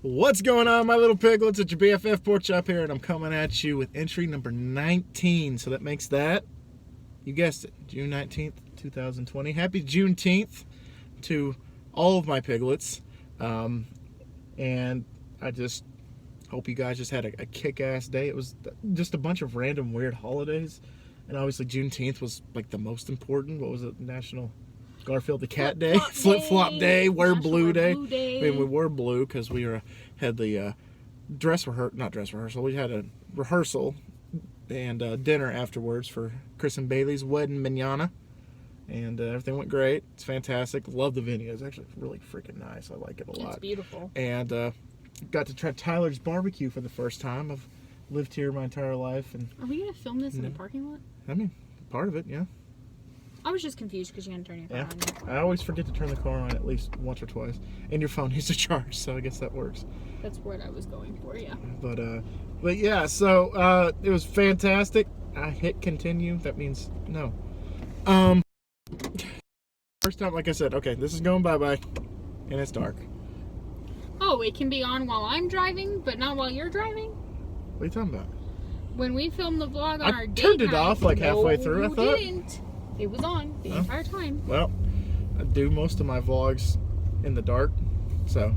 What's going on, my little piglets? It's your BFF Pork Chop here, and I'm coming at you with entry number 19. So that makes that, you guessed it, June 19th, 2020. Happy Juneteenth to all of my piglets. And I just hope you guys just had a kick-ass day. It was just a bunch of random weird holidays. And obviously Juneteenth was like the most important. What was it? National Garfield the Cat Day? Flip-flop day. Wear blue day. I mean, we wore blue because we had the not dress rehearsal. We had a rehearsal and dinner afterwards for Chris and Bailey's wedding manana. And everything went great. It's fantastic. Love the venue. It's actually really freaking nice. I like it a lot. It's beautiful. And got to try Tyler's barbecue for the first time. I've lived here my entire life. And are we going to film this in the parking lot? I mean, part of it, yeah. I was just confused because you had to turn your car on. I always forget to turn the car on at least once or twice. And your phone needs to charge, so I guess that works. That's what I was going for, yeah. But yeah, so it was fantastic. I hit continue. That means no. First time, like I said, okay, this is going bye-bye, and it's dark. Oh, it can be on while I'm driving, but not while you're driving? What are you talking about? When we filmed the vlog on our date turned it off like halfway through, I thought. Didn't. It was on the entire time. Well, I do most of my vlogs in the dark, so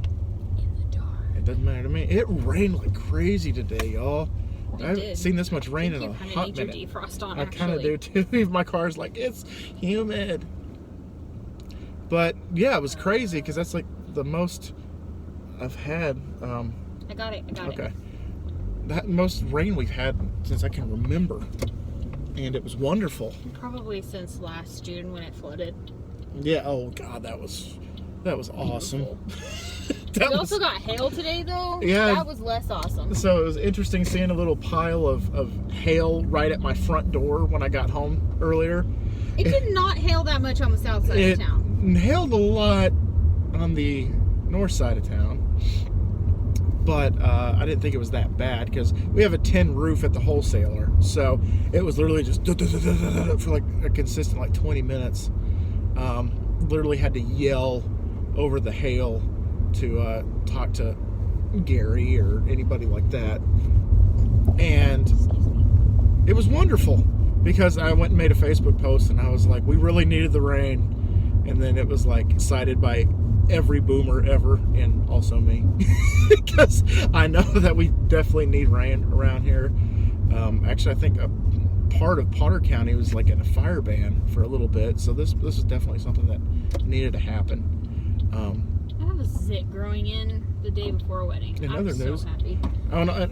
in the dark. It doesn't matter to me. It rained like crazy today, y'all. I haven't seen this much rain in a hot minute. Defrost on, I kind of do too. Even my car's like, it's humid. But yeah, it was crazy because that's like the most I've had. I got it. Okay. That most rain we've had since I can remember. And it was wonderful. Probably since last June when it flooded. Yeah, oh god, that was awesome. We also got hail today though. Yeah. That was less awesome. So it was interesting seeing a little pile of hail right at my front door when I got home earlier. It did not hail that much on the south side of town. It hailed a lot on the north side of town. But I didn't think it was that bad because we have a tin roof at the wholesaler. So it was literally just for like a consistent like 20 minutes. Literally had to yell over the hail to talk to Gary or anybody like that. And it was wonderful because I went and made a Facebook post and I was like, we really needed the rain. And then it was like cited by every boomer ever, and also me, because I know that we definitely need rain around here. Actually, I think a part of Potter County was like in a fire ban for a little bit, so this is definitely something that needed to happen. I have a zit growing in the day before a wedding. In other news, so happy. Oh no,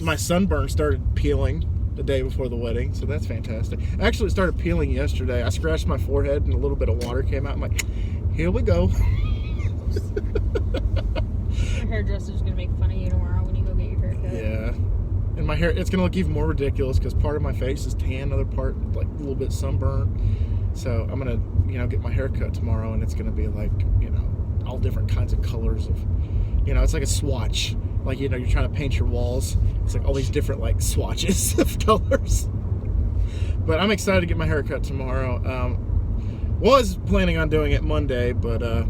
my sunburn started peeling the day before the wedding, so that's fantastic. Actually, it started peeling yesterday. I scratched my forehead and a little bit of water came out. I'm like, here we go. Your hairdresser's gonna make fun of you tomorrow when you go get your haircut. Yeah, and my hair, it's gonna look even more ridiculous because part of my face is tan, other part like a little bit sunburned. So I'm gonna, get my hair cut tomorrow, and it's gonna be like, all different kinds of colors of, it's like a swatch. Like, you're trying to paint your walls. It's like all these different like swatches of colors. But I'm excited to get my hair cut tomorrow. Was planning on doing it Monday, but I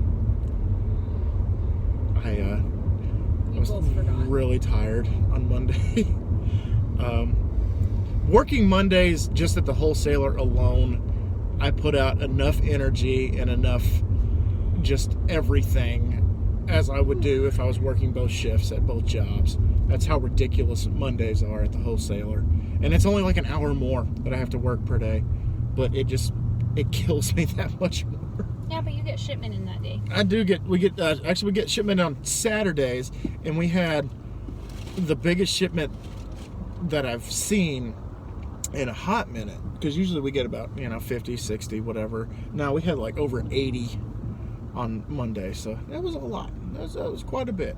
was really tired on Monday. Working Mondays just at the wholesaler alone, I put out enough energy and enough just everything as I would do if I was working both shifts at both jobs. That's how ridiculous Mondays are at the wholesaler. And it's only like an hour more that I have to work per day, but it kills me that much more. Yeah, but you get shipment in that day. We get shipment on Saturdays, and we had the biggest shipment that I've seen in a hot minute, because usually we get about 50, 60, whatever. Now we had like over 80 on Monday, so that was a lot. That was quite a bit.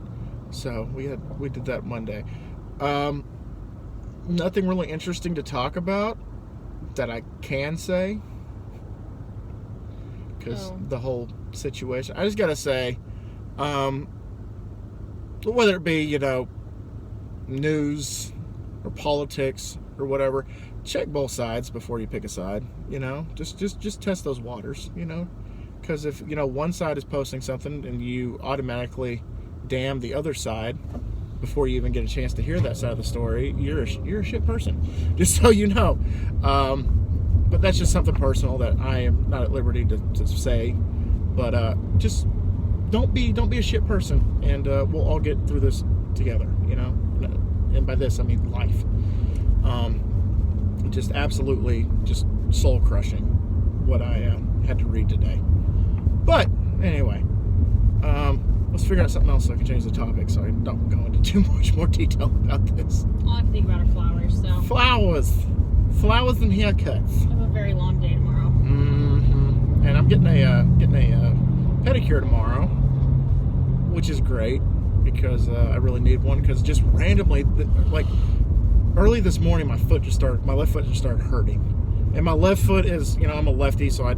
So we did that Monday. Nothing really interesting to talk about that I can say, because the whole situation, I just gotta say, whether it be news or politics or whatever, check both sides before you pick a side. Just test those waters. Because if one side is posting something and you automatically damn the other side before you even get a chance to hear that side of the story, you're a shit person. Just so you know. But that's just something personal that I am not at liberty to say. But just don't be a shit person, and we'll all get through this together, you know. And by this I mean life. Just absolutely just soul crushing what I had to read today. But anyway, let's figure out something else so I can change the topic so I don't go into too much more detail about this. All I have to think about are flowers, so. Flowers and haircuts. I have a very long day tomorrow. Mm-hmm. And I'm getting a pedicure tomorrow, which is great because I really need one. Because just randomly, like early this morning, my left foot just started hurting, and my left foot is, you know, I'm a lefty, so I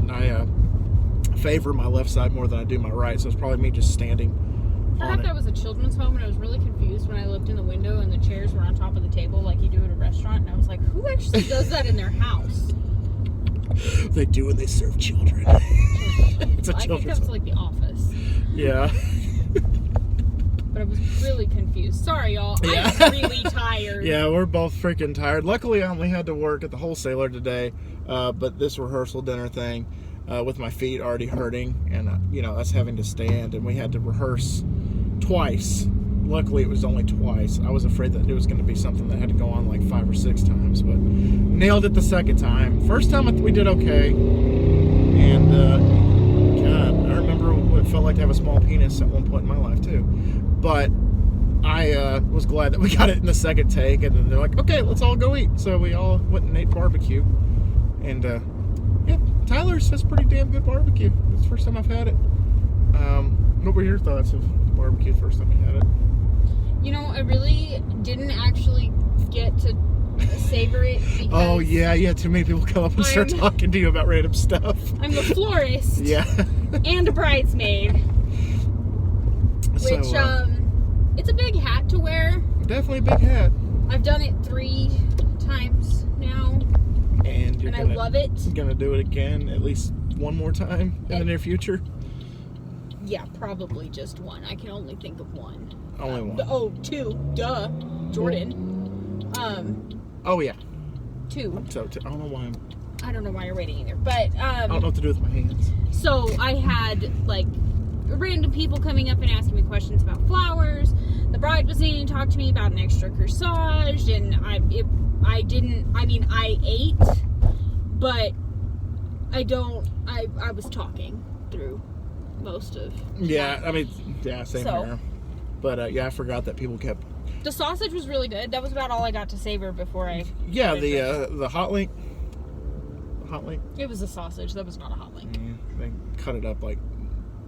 favor my left side more than I do my right. So it's probably me just standing. I heard that was a children's home, and I was really confused when I looked in the window and the chairs were on top of the table like you do at a restaurant, and I was like, who actually does that in their house? They do when they serve children. It's a I think children's that's home. like The Office. Yeah. But I was really confused. Sorry, y'all. Yeah. I'm really tired. Yeah, we're both freaking tired. Luckily, I only had to work at the wholesaler today, but this rehearsal dinner thing, with my feet already hurting, and you know, us having to stand, and we had to rehearse twice. Luckily, it was only twice. I was afraid that it was going to be something that had to go on like 5 or 6 times, but nailed it the second time. First time we did okay, and God, I remember what it felt like to have a small penis at one point in my life too. But I was glad that we got it in the second take, and then they're like, okay, let's all go eat. So we all went and ate barbecue, and yeah, Tyler says pretty damn good barbecue. It's the first time I've had it. What were your thoughts of barbecue the first time you had it? You know, I really didn't actually get to savor it because Oh yeah, too many people come up and start talking to you about random stuff. I'm a florist. Yeah. And a bridesmaid. Which, So, it's a big hat to wear. definitely a big hat. I've done it 3 times now. And I love it. Gonna do it again at least one more time in the near future. Yeah, probably just one. I can only think of one. Only one. Oh, 2. Duh. Jordan. Oh yeah. 2. So I don't know why I don't know why you're waiting either. But, I don't know what to do with my hands. so I had, like, random people coming up and asking me questions about flowers. The bride was needing to talk to me about an extra corsage, and I ate, but I was talking through most of Yeah, that. I mean, yeah, same So. here. But yeah, I forgot that people kept. The sausage was really good. That was about all I got to savor before I. Yeah, put it in. the hot link. Hot link. It was a sausage. That was not a hot link. Yeah, they cut it up like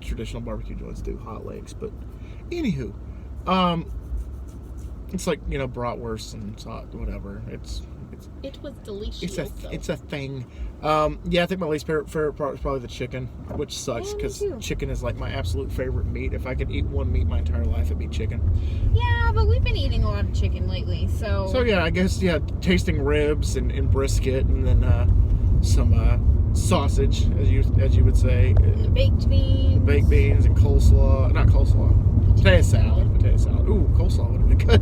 traditional barbecue joints do hot links. But anywho, it's like, you know, bratwurst and whatever. It was delicious. It's a thing. Yeah, I think my least favorite part is probably the chicken, which sucks Yeah, me because too. chicken is like my absolute favorite meat. If I could eat one meat my entire life, it'd be chicken. Yeah, but we've been eating a lot of chicken lately, so. So yeah, I guess tasting ribs and brisket, and then some sausage, as you would say, And the baked beans. baked beans and coleslaw. Not coleslaw. Potato salad. Ooh, coleslaw would have been good.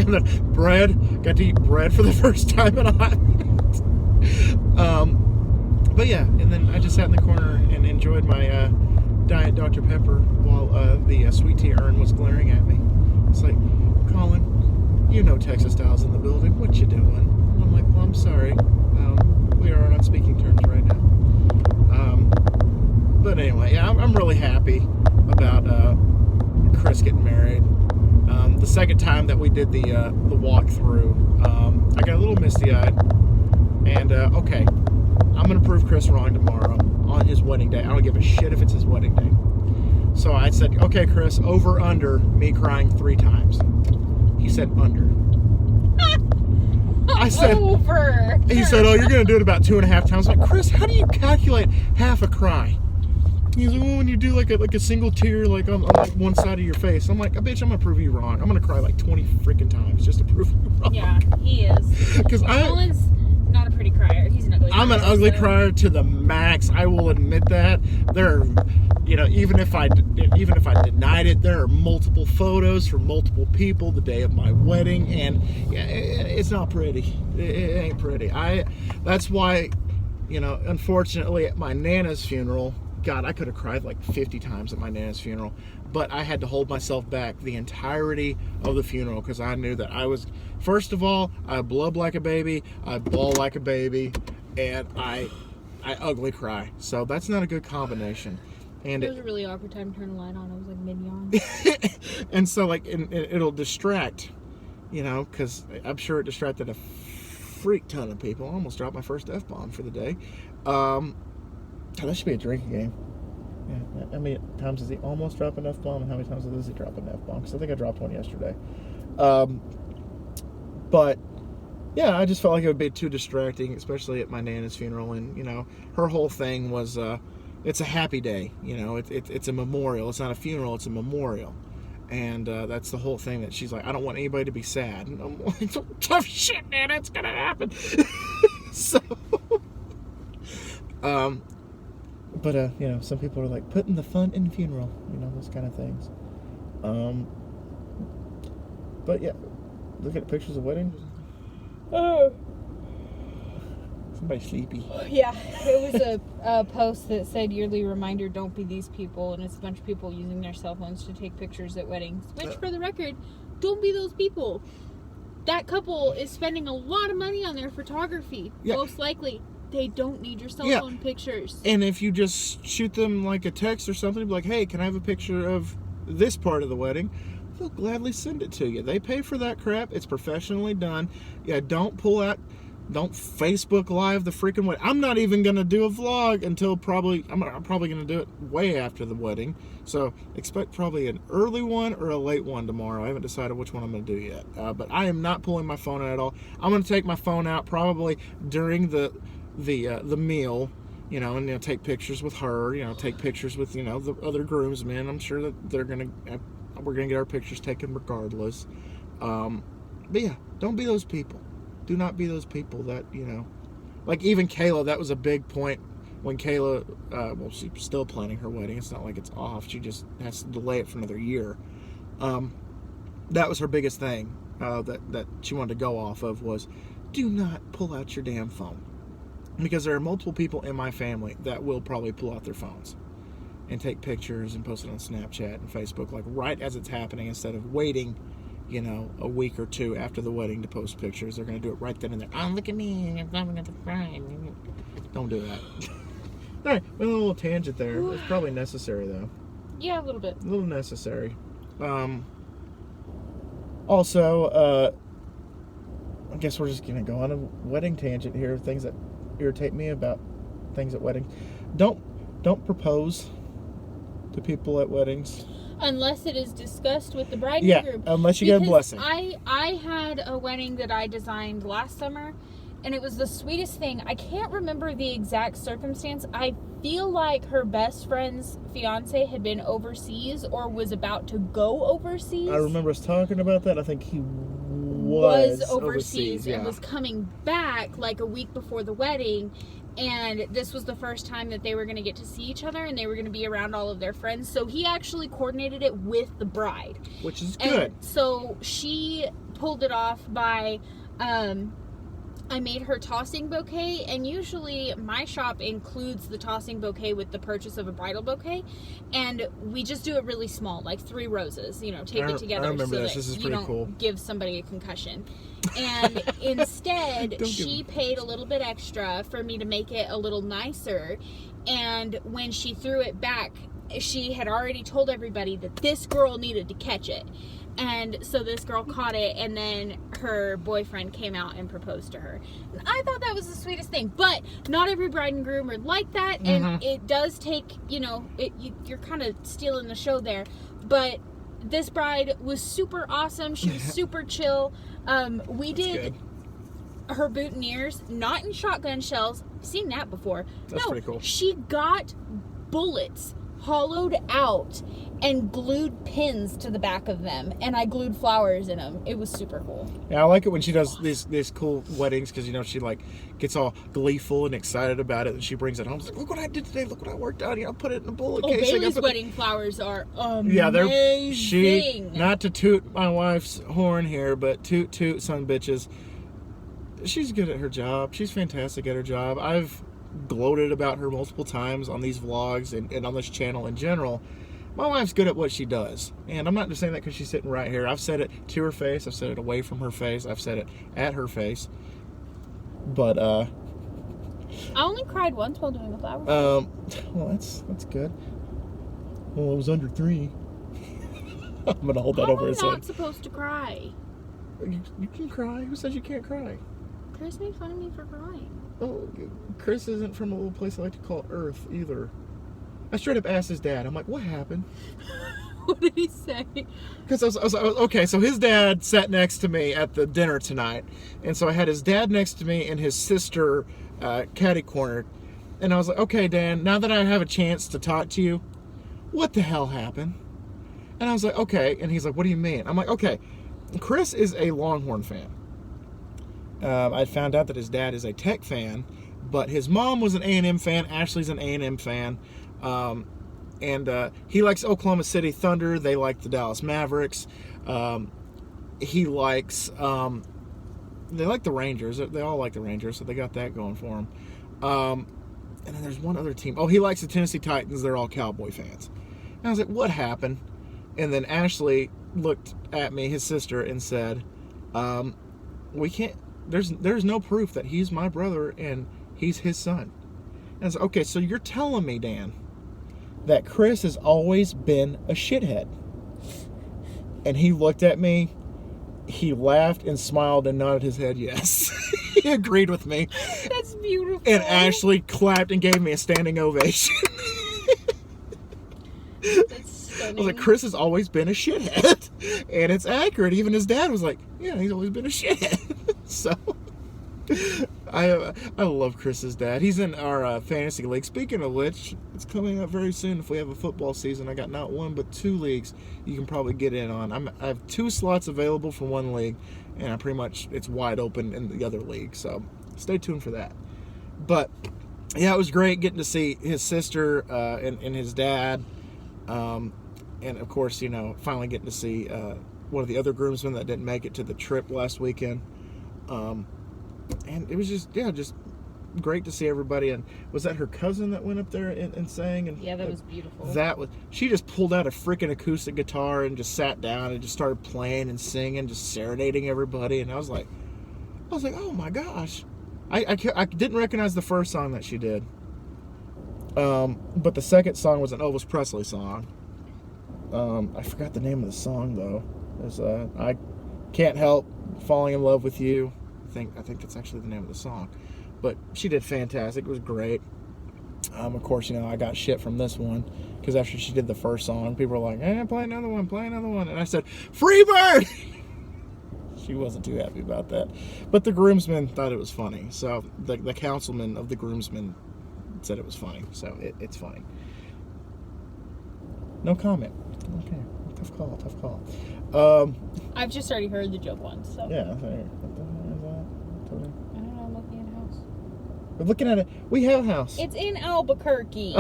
And then bread. Got to eat bread for the first time in a hot minute. But yeah, and then I just sat in the corner and enjoyed my Diet Dr. Pepper while the sweet tea urn was glaring at me. It's like, Colin, you know Texas Style's in the building. What you doing? I'm like, well, I'm sorry. We are on speaking terms right now. But anyway, yeah, I'm really happy about Chris getting married. The second time that we did the walkthrough, I got a little misty-eyed. And, okay, I'm going to prove Chris wrong tomorrow on his wedding day. I don't give a shit if it's his wedding day. So I said, okay, Chris, over, under, me crying 3 times. He said, under. I said, over. He said, oh, you're going to do it about 2.5 times. I'm like, Chris, how do you calculate half a cry? He's like, well, when you do like a single tear like on like one side of your face. I'm like, bitch, I'm going to prove you wrong. I'm going to cry like 20 freaking times just to prove you wrong. Yeah, he is. Because Colin's not a pretty crier. He's an ugly crier. I'm an ugly crier to the max. I will admit that. There are even if I denied it, there are multiple photos from multiple people the day of my wedding, and it's not pretty. It ain't pretty. That's why, unfortunately, at my Nana's funeral, God, I could have cried like 50 times at my Nana's funeral, but I had to hold myself back the entirety of the funeral because I knew that first of all, I blub like a baby, I bawl like a baby, and I ugly cry. So that's not a good combination. And it was a really awkward time to turn the light on. I was like mid-yawn. And so it'll distract, because I'm sure it distracted a freak ton of people. I almost dropped my first F-bomb for the day. That should be a drinking game. Yeah, how many times does he almost drop an F-bomb, and how many times does he drop an F-bomb? Because I think I dropped one yesterday. But yeah, I just felt like it would be too distracting, especially at my Nana's funeral. And her whole thing was, it's a happy day. It's a memorial. It's not a funeral. It's a memorial. And that's the whole thing, that she's like, I don't want anybody to be sad. And I'm like, tough shit, Nana, it's gonna happen. So, but some people are like, putting the fun in the funeral, those kind of things. But yeah, look at pictures of weddings. Oh. Somebody's sleepy. Yeah, it was a post that said, yearly reminder, don't be these people, and it's a bunch of people using their cell phones to take pictures at weddings, which, for the record, don't be those people. That couple is spending a lot of money on their photography. Yeah. Most likely, they don't need your cell phone pictures. And if you just shoot them like a text or something, be like, hey, can I have a picture of this part of the wedding? They'll gladly send it to you. They pay for that crap. It's professionally done. Yeah, don't Facebook Live the freaking wedding. I'm not even going to do a vlog until I'm probably going to do it way after the wedding. So expect probably an early one or a late one tomorrow. I haven't decided which one I'm going to do yet. But I am not pulling my phone out at all. I'm going to take my phone out probably during the meal, and take pictures with her, take pictures with, the other groomsmen. I'm sure that we're going to get our pictures taken regardless. But yeah, don't be those people. Do not be those people that, like even Kayla, that was a big point when Kayla, she's still planning her wedding. It's not like it's off. She just has to delay it for another year. That was her biggest thing that she wanted to go off of was, do not pull out your damn phone. Because there are multiple people in my family that will probably pull out their phones and take pictures and post it on Snapchat and Facebook, like right as it's happening, instead of waiting, a week or two after the wedding to post pictures. They're going to do it right then and there. Oh, look at me. I'm having a cry. Don't do that. All right, a little tangent there. It's probably necessary, though. Yeah, a little bit. A little necessary. Also, I guess we're just going to go on a wedding tangent here. Things that irritate me about things at weddings. Don't propose to people at weddings. Unless it is discussed with the bride and groom. Yeah, unless you get a blessing. I had a wedding that I designed last summer, and it was the sweetest thing. I can't remember the exact circumstance. I feel like her best friend's fiance had been overseas or was about to go overseas. I remember us talking about that. I think he was overseas and was coming back like a week before the wedding. And this was the first time that they were going to get to see each other, and they were going to be around all of their friends. So he actually coordinated it with the bride. Which is good. And so she pulled it off by, I made her tossing bouquet. And usually my shop includes the tossing bouquet with the purchase of a bridal bouquet. And we just do it really small, like 3 roses, tape it together. I remember so this. that This is you pretty don't cool. give somebody a concussion. And instead, she paid a little bit extra for me to make it a little nicer. And when she threw it back, she had already told everybody that this girl needed to catch it. And so this girl caught it, and then her boyfriend came out and proposed to her. And I thought that was the sweetest thing. But not every bride and groom are like that. And it does take, you're kind of stealing the show there. But this bride was super awesome. She was super chill. We did her boutonnieres, not in shotgun shells. I've seen that before. That's pretty cool. She got bullets hollowed out and glued pins to the back of them, and I glued flowers in them. It was super cool. Yeah, I like it when she does these cool weddings because, you know, she like gets all gleeful and excited about it, and she brings it home. She's like, look what I did today. Look what I worked on. You know, put it in a bullet case. Bailey's wedding flowers are amazing. Yeah, not to toot my wife's horn here, but toot son bitches. She's good at her job. She's fantastic at her job. I've gloated about her multiple times on these vlogs and on this channel in general. My wife's good at what she does, and I'm not just saying that because she's sitting right here. I've said it to her face. I've said it away from her face. I've said it at her face. But I only cried once while doing the flowers. Well, that's good. Well, it was under 3. I'm gonna hold that over his head. I'm not supposed to cry. You can cry. Who says you can't cry? Chris made fun of me for crying. Oh, Chris isn't from a little place I like to call Earth either. I straight up asked his dad. I'm like, what happened? What did he say? Because I was okay, so his dad sat next to me at the dinner tonight. And so I had his dad next to me and his sister catty cornered. And I was like, okay, Dan, now that I have a chance to talk to you, what the hell happened? And I was like, okay. And he's like, what do you mean? I'm like, okay, Chris is a Longhorn fan. I found out that his dad is a Tech fan, but his mom was an A&M fan. Ashley's an A&M fan. And he likes Oklahoma City Thunder. They like the Dallas Mavericks. He likes, they like the Rangers. They all like the Rangers, so they got that going for him. And then there's one other team. Oh, he likes the Tennessee Titans. They're all Cowboy fans. And I was like, what happened? And then Ashley looked at me, his sister, and said, we can't, there's no proof that he's my brother and he's his son. And I was like, okay, so you're telling me, Dan, that Chris has always been a shithead. And he looked at me, he laughed and smiled and nodded his head yes. He agreed with me. That's beautiful. And Ashley clapped and gave me a standing ovation. That's stunning. I was like, Chris has always been a shithead. And it's accurate. Even his dad was like, yeah, he's always been a shithead. So I love Chris's dad. He's in our fantasy league. Speaking of which, it's coming up very soon. If we have a football season, I got not 1 but 2 leagues you can probably get in on. I have 2 slots available for 1 league, and it's wide open in the other league. So stay tuned for that. But yeah, it was great getting to see his sister and his dad, and of course, you know, finally getting to see one of the other groomsmen that didn't make it to the trip last weekend. And it was just great to see everybody. And was that her cousin that went up there and sang? And yeah, that was beautiful. She just pulled out a freaking acoustic guitar and just sat down and just started playing and singing, just serenading everybody. And I was like, oh my gosh. I didn't recognize the first song that she did. But the second song was an Elvis Presley song. I forgot the name of the song though. It was I Can't Help Falling in Love with You. I think that's actually the name of the song. But she did fantastic. It was great. Of course, you know, I got shit from this one because after she did the first song, people were like, play another one. And I said, Freebird! She wasn't too happy about that. But the groomsmen thought it was funny. So the councilman of the groomsmen said it was funny. So it's funny. No comment. Okay. Tough call. I've just already heard the joke once. So. Yeah. What the hell is that? I don't know. I'm looking at a house. We're looking at it. We have a house. It's in Albuquerque.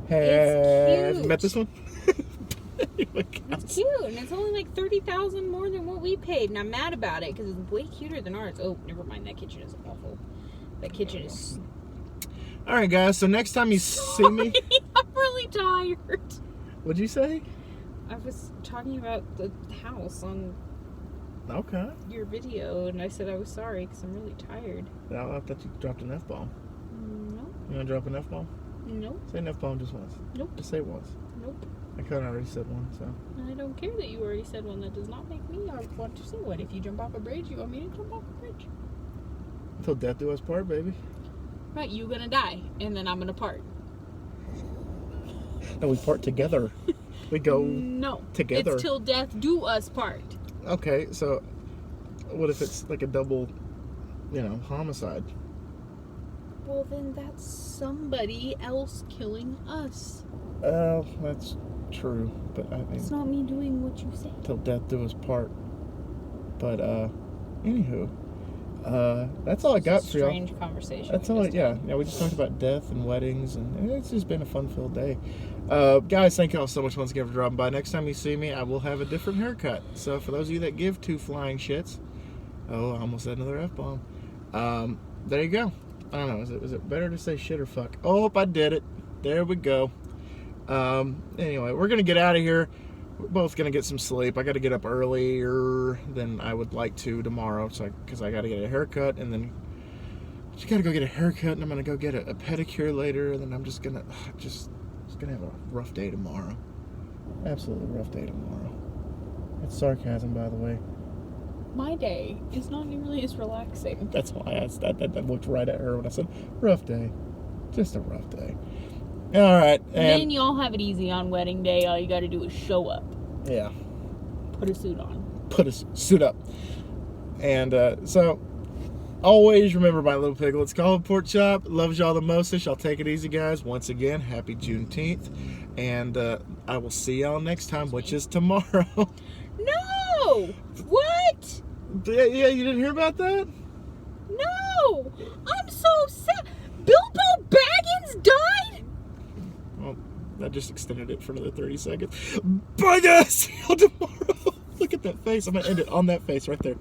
Hey, it's cute. have you met this one? It's cute, and it's only like $30,000 more than what we paid, and I'm mad about it because it's way cuter than ours. Oh, never mind. That kitchen is awful. That kitchen is. All right, guys. So next time you see me, I'm really tired. What'd you say? I was talking about the house on your video, and I said I was sorry because I'm really tired. I thought you dropped an F-bomb. No. You want to drop an F-bomb? Nope. Say an F-bomb just once. Nope. Just say it once. Nope. I kind of already said one, so. I don't care that you already said one. That does not make me want to say one. If you jump off a bridge, you want me to jump off a bridge. Until death do us part, baby. Right, you gonna die, and then I'm gonna part. No, we part together. We go together. It's till death do us part. Okay, so what if it's like a double, homicide? Well, then that's somebody else killing us. Oh, that's true. But I mean, It's not me doing what you say. till death do us part. But anywho, that's all I got for y'all. Strange conversation. That's all. Yeah. We just talked about death and weddings, and it's just been a fun-filled day. Guys, thank y'all so much once again for dropping by. Next time you see me, I will have a different haircut. So for those of you that give two flying shits, I almost said another F-bomb. There you go. I don't know. Was it better to say shit or fuck? Oh, I did it. There we go. Anyway, we're gonna get out of here. We're both gonna get some sleep. I got to get up earlier than I would like to tomorrow, because I got to get a haircut, and then just got to go get a haircut, and I'm gonna go get a pedicure later, and then I'm just gonna have a rough day tomorrow. Absolutely rough day tomorrow. That's sarcasm, by the way. My day is not nearly as relaxing. That's why I asked that. That looked right at her when I said rough day. Just a rough day. All right. And then y'all have it easy on wedding day. All you got to do is show up. Yeah. Put a suit on. Put a suit up. And so, always remember my little piglets. Call it pork chop. Loves y'all the mostest. Y'all take it easy, guys. Once again, happy Juneteenth. And I will see y'all next time, which is tomorrow. No! What? Yeah, you didn't hear about that? No! I'm so sad. Bilbo Baggins died? Well, that just extended it for another 30 seconds. Bye, guys. See y'all tomorrow. Look at that face. I'm going to end it on that face right there.